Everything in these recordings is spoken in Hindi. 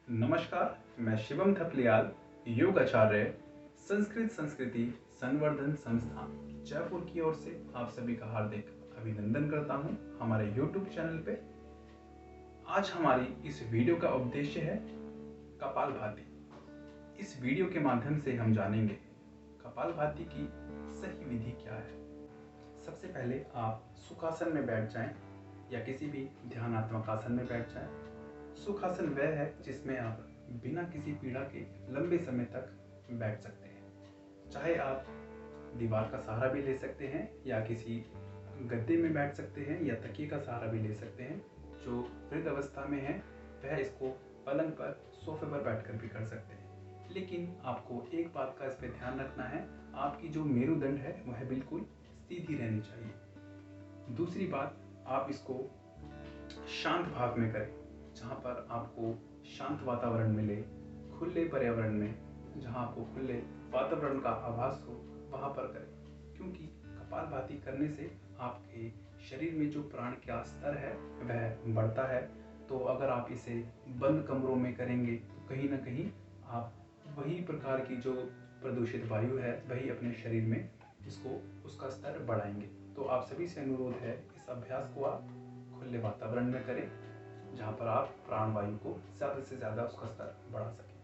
नमस्कार, मैं शिवम थपलियाल, योग आचार्य, संस्कृत संस्कृति संवर्धन संस्थान जयपुर की ओर से आप सभी का हार्दिक अभिनंदन करता हूं हमारे YouTube चैनल पे। आज हमारी इस वीडियो का उद्देश्य है कपालभाति। इस वीडियो के माध्यम से हम जानेंगे कपालभाति की सही विधि क्या है। सबसे पहले आप सुखासन में बैठ जाएं या किसी भी ध्यानात्मक आसन में बैठ जाएं। सुखासन वह है जिसमें आप बिना किसी पीड़ा के लंबे समय तक बैठ सकते हैं। चाहे आप दीवार का सहारा भी ले सकते हैं या किसी गद्दे में बैठ सकते हैं या तकिए का सहारा भी ले सकते हैं। जो वृद्ध अवस्था में है वह इसको पलंग पर, सोफे पर बैठकर भी कर सकते हैं। लेकिन आपको एक बात का इस पर ध्यान रखना है, आपकी जो मेरुदंड है वह बिल्कुल सीधी रहनी चाहिए। दूसरी बात, आप इसको शांत भाव में करें, जहाँ पर आपको शांत वातावरण मिले, खुले पर्यावरण में, जहाँ आपको खुले वातावरण का आभास हो वहाँ पर करें। क्योंकि कपालभाति करने से आपके शरीर में जो प्राण का स्तर है वह बढ़ता है। तो अगर आप इसे बंद कमरों में करेंगे तो कहीं ना कहीं आप वही प्रकार की जो प्रदूषित वायु है वही अपने शरीर में उसका स्तर बढ़ाएंगे। तो आप सभी से अनुरोध है, इस अभ्यास को आप खुले वातावरण में करें जहाँ पर आप प्राणवायु को ज़्यादा से ज़्यादा उसका स्तर बढ़ा सकें।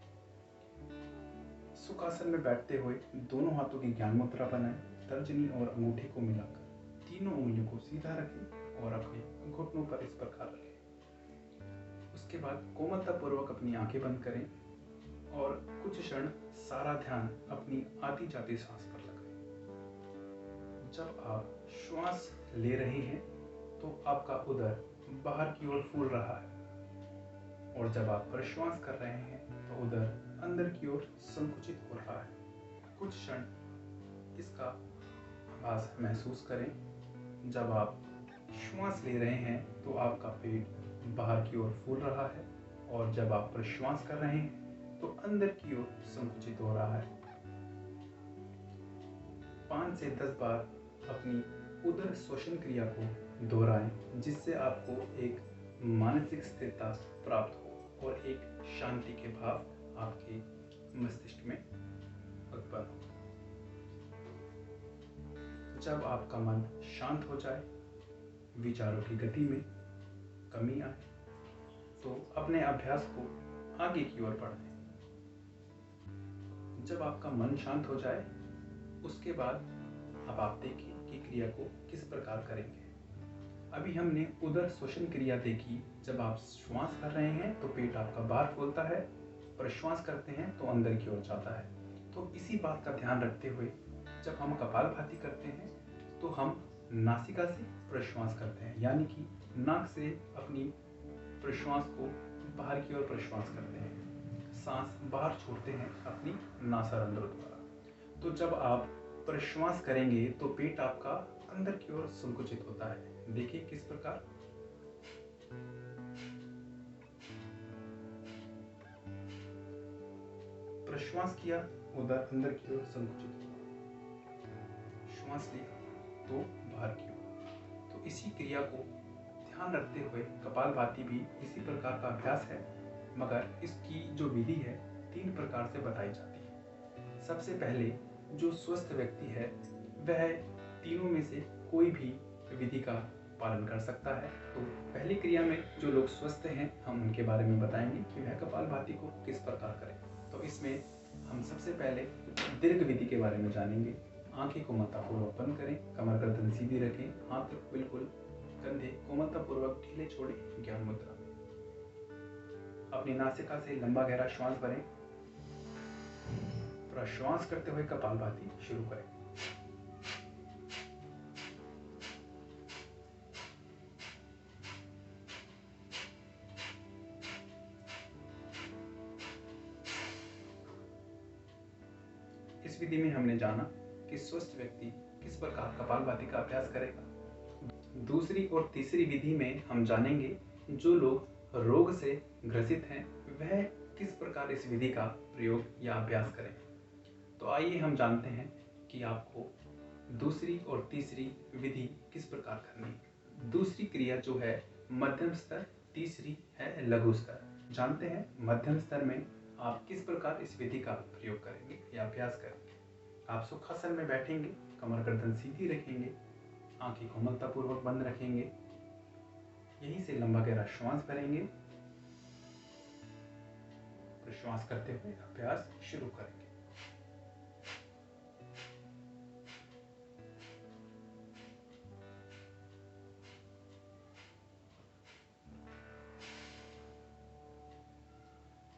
सुखासन में बैठते हुए दोनों हाथों की ज्ञान मुद्रा बनाएं। तर्जनी और अंगूठे को मिलाकर तीनों उंगलियों को सीधा रखें और अपने घुटनों पर इस प्रकार रखें। उसके बाद कोमलतापूर्वक अपनी आंखें बंद करें और कुछ क्षण सारा ध्यान अपनी आती जाती सांस पर लगाएं। जब आप श्वास ले रहे हैं तो आपका उदर बाहर की ओर फूल रहा है और जब आप प्रश्वास कर रहे हैं तो उदर अंदर की ओर संकुचित हो रहा है। कुछ क्षण इसका आभास महसूस करें। जब आप श्वास ले रहे हैं तो आपका पेट बाहर की ओर फूल रहा है और जब आप प्रश्वास कर रहे हैं तो अंदर की ओर संकुचित हो रहा है। 5 से 10 बार अपनी उदर श्वसन क्रिया को दोहराएं, जिससे आपको एक मानसिक स्थिरता प्राप्त हो और एक शांति के भाव आपके मस्तिष्क में उत्पन्न हो। जब आपका मन शांत हो जाए, विचारों की गति में कमी आए, तो अपने अभ्यास को आगे की ओर बढ़ाएं। जब आपका मन शांत हो जाए उसके बाद अब आप देखिए कि क्रिया को किस प्रकार करेंगे। अभी हमने उदर श्वसन क्रिया देखी। जब आप श्वास कर रहे हैं तो पेट आपका बाहर फूलता है, प्रश्वास करते हैं तो अंदर की ओर जाता है। तो इसी बात का ध्यान रखते हुए जब हम कपालभाति करते हैं तो हम नासिका से प्रश्वास करते हैं, यानी कि नाक से अपनी प्रश्वास को बाहर की ओर प्रश्वास करते हैं, सांस बाहर छोड़ते हैं अपनी नासारंध्र द्वारा। तो जब आप प्रश्वास करेंगे तो पेट आपका अंदर की ओर संकुचित होता है। देखिए किस प्रकार। प्रश्वास किया, उदर अंदर की ओर संकुचित हुआ, श्वास लिया तो बाहर की ओर। तो इसी क्रिया को ध्यान रखते हुए कपालभाति भी इसी प्रकार का अभ्यास है, मगर इसकी जो विधि है 3 प्रकार से बताई जाती है। सबसे पहले जो स्वस्थ व्यक्ति है वह तीनों में से कोई भी विधि का पालन कर सकता है। तो पहली क्रिया में जो लोग स्वस्थ हैं हम उनके बारे में बताएंगे कि वह कपालभाति को किस प्रकार करें। तो इसमें हम सबसे पहले दीर्घ विधि के बारे में जानेंगे। आंखें कोमलतापूर्वक बंद करें, कमर गर्दन सीधी रखें, हाथ बिल्कुल कंधे कोमलतापूर्वक ढीले छोड़ें, ज्ञान मुद्रा। अपनी नासिका से लंबा गहरा श्वास भरें, प्रश्वास करते हुए कपालभाति शुरू करें। इस विधि में हमने जाना कि स्वस्थ व्यक्ति किस प्रकार कपालभाति का अभ्यास करेगा। दूसरी और तीसरी विधि में हम जानेंगे जो लोग रोग से ग्रसित हैं वह किस प्रकार इस विधि का प्रयोग या अभ्यास करें। तो आइए हम जानते हैं कि आपको दूसरी और तीसरी विधि किस प्रकार करनी है। दूसरी क्रिया जो है मध्यम स्तर, तीसरी है लघु स्तर। जानते हैं मध्यम स्तर में आप किस प्रकार इस विधि का प्रयोग करेंगे या अभ्यास करेंगे। आप सुखासन में बैठेंगे, कमर गर्दन सीधी रखेंगे, आंखें कोमलतापूर्वक बंद रखेंगे, यहीं से लंबा गहरा श्वास भरेंगे। श्वास करते हुए अभ्यास शुरू करेंगे।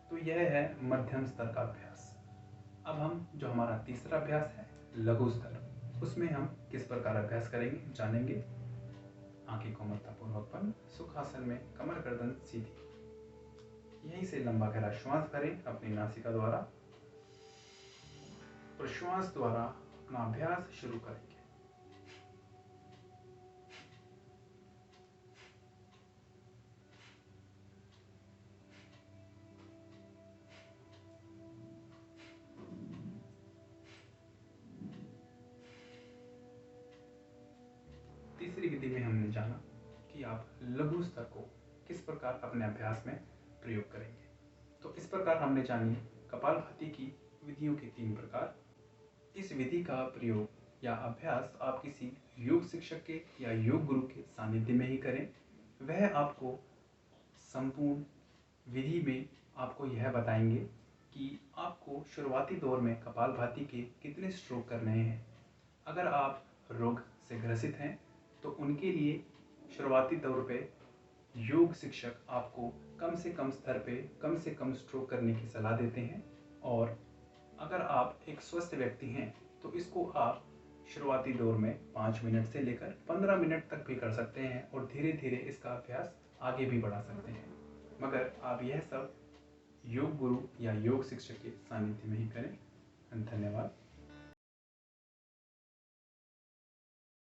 तो यह है मध्यम स्तर का अभ्यास। अब हम जो हमारा तीसरा अभ्यास है लघु स्तर, उसमें हम किस प्रकार अभ्यास करेंगे जानेंगे। आंखें कोमलतापूर्वक बंद, सुखासन में कमर गर्दन सीधी, यहीं से लंबा गहरा श्वास भरें अपनी नासिका द्वारा। प्रश्वास द्वारा अपना अभ्यास शुरू करेंगे। तीसरी विधि में हमने जाना कि आप लघु स्तर को किस प्रकार अपने अभ्यास में प्रयोग करेंगे। तो इस प्रकार हमने जानी कपालभाति की विधियों के 3 प्रकार। इस विधि का प्रयोग या अभ्यास आप किसी योग शिक्षक के या योग गुरु के सानिध्य में ही करें। वह आपको संपूर्ण विधि में आपको यह बताएंगे कि आपको शुरुआती दौर में कपालभाति के कितने स्ट्रोक करने हैं। अगर आप रोग से ग्रसित हैं तो उनके लिए शुरुआती दौर पे योग शिक्षक आपको कम से कम स्तर पे कम से कम स्ट्रोक करने की सलाह देते हैं। और अगर आप एक स्वस्थ व्यक्ति हैं तो इसको आप शुरुआती दौर में 5 मिनट से लेकर 15 मिनट तक भी कर सकते हैं और धीरे धीरे इसका अभ्यास आगे भी बढ़ा सकते हैं। मगर आप यह सब योग गुरु या योग शिक्षक के सानिध्य में ही करें।